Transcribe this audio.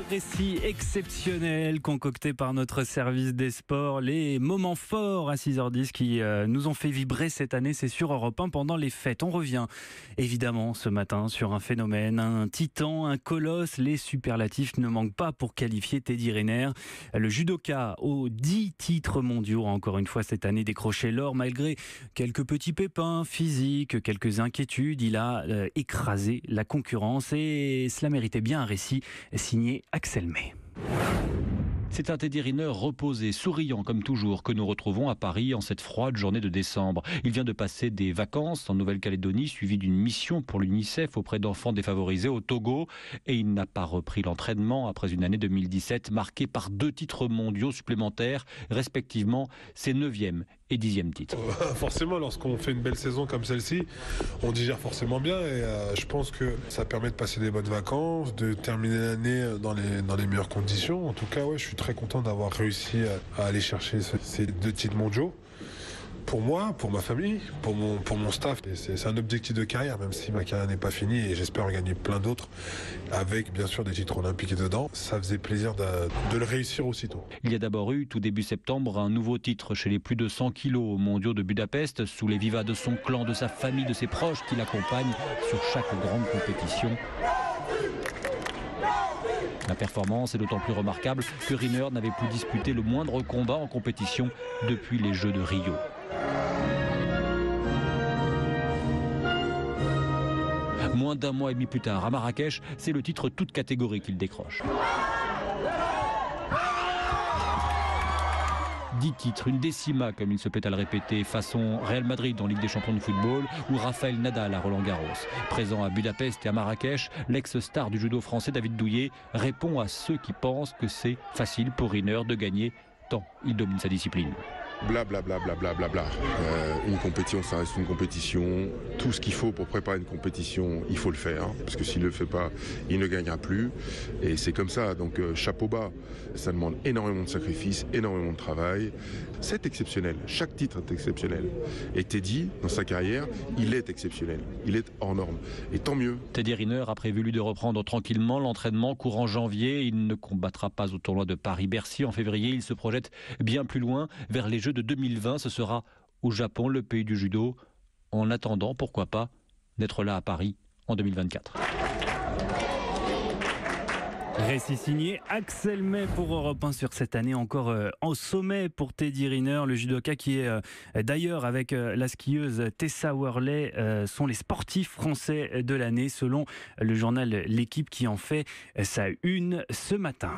récits exceptionnels concoctés par notre service des sports, les moments forts à 6h10 qui nous ont fait vibrer cette année, c'est sur Europe 1 pendant les fêtes. On revient évidemment ce matin sur un phénomène, un titan, un colosse. Les superlatifs ne manquent pas pour qualifier Teddy Riner. Le judoka aux 10 titres mondiaux a encore une fois cette année décroché l'or malgré quelques petits pépins physiques, quelques inquiétudes. Il a écrasé la concurrence et cela méritait bien un récit signé Axel May. C'est un Teddy Riner reposé, souriant comme toujours, que nous retrouvons à Paris en cette froide journée de décembre. Il vient de passer des vacances en Nouvelle-Calédonie, suivi d'une mission pour l'UNICEF auprès d'enfants défavorisés au Togo. Et il n'a pas repris l'entraînement après une année 2017 marquée par 2 titres mondiaux supplémentaires, respectivement ses 9e et 10e titres. Forcément, lorsqu'on fait une belle saison comme celle-ci, on digère forcément bien et je pense que ça permet de passer des bonnes vacances, de terminer l'année dans les meilleures conditions. En tout cas, ouais, je suis très content d'avoir réussi à aller chercher ces 2 titres mondiaux. Pour moi, pour ma famille, pour mon staff, c'est un objectif de carrière, même si ma carrière n'est pas finie et j'espère en gagner plein d'autres, avec bien sûr des titres olympiques dedans. Ça faisait plaisir de le réussir aussitôt. Il y a d'abord eu, tout début septembre, un nouveau titre chez les plus de 100 kilos aux mondiaux de Budapest, sous les vivas de son clan, de sa famille, de ses proches qui l'accompagnent sur chaque grande compétition. La performance est d'autant plus remarquable que Riner n'avait plus disputé le moindre combat en compétition depuis les Jeux de Rio. Moins d'un mois et demi plus tard, à Marrakech, c'est le titre toute catégorie qu'il décroche. 10 titres, une décima comme il se plaît à le répéter, façon Real Madrid en Ligue des Champions de football ou Rafael Nadal à Roland-Garros. Présent à Budapest et à Marrakech, l'ex-star du judo français David Douillet répond à ceux qui pensent que c'est facile pour Riner de gagner tant il domine sa discipline. Blablabla. Une compétition, ça reste une compétition. Tout ce qu'il faut pour préparer une compétition, il faut le faire. Parce que s'il ne le fait pas, il ne gagnera plus. Et c'est comme ça. Donc chapeau bas. Ça demande énormément de sacrifices, énormément de travail. C'est exceptionnel. Chaque titre est exceptionnel. Et Teddy, dans sa carrière, il est exceptionnel. Il est hors norme. Et tant mieux. Teddy Riner a prévu lui de reprendre tranquillement l'entraînement courant janvier. Il ne combattra pas au tournoi de Paris-Bercy en février. Il se projette bien plus loin vers les Jeux de 2020. Ce sera au Japon, le pays du judo. En attendant, pourquoi pas, d'être là à Paris en 2024. Récit signé Axel May pour Europe 1 sur cette année encore en sommet pour Teddy Riner, le judoka qui est d'ailleurs avec la skieuse Tessa Worley sont les sportifs français de l'année selon le journal L'Équipe qui en fait sa une ce matin.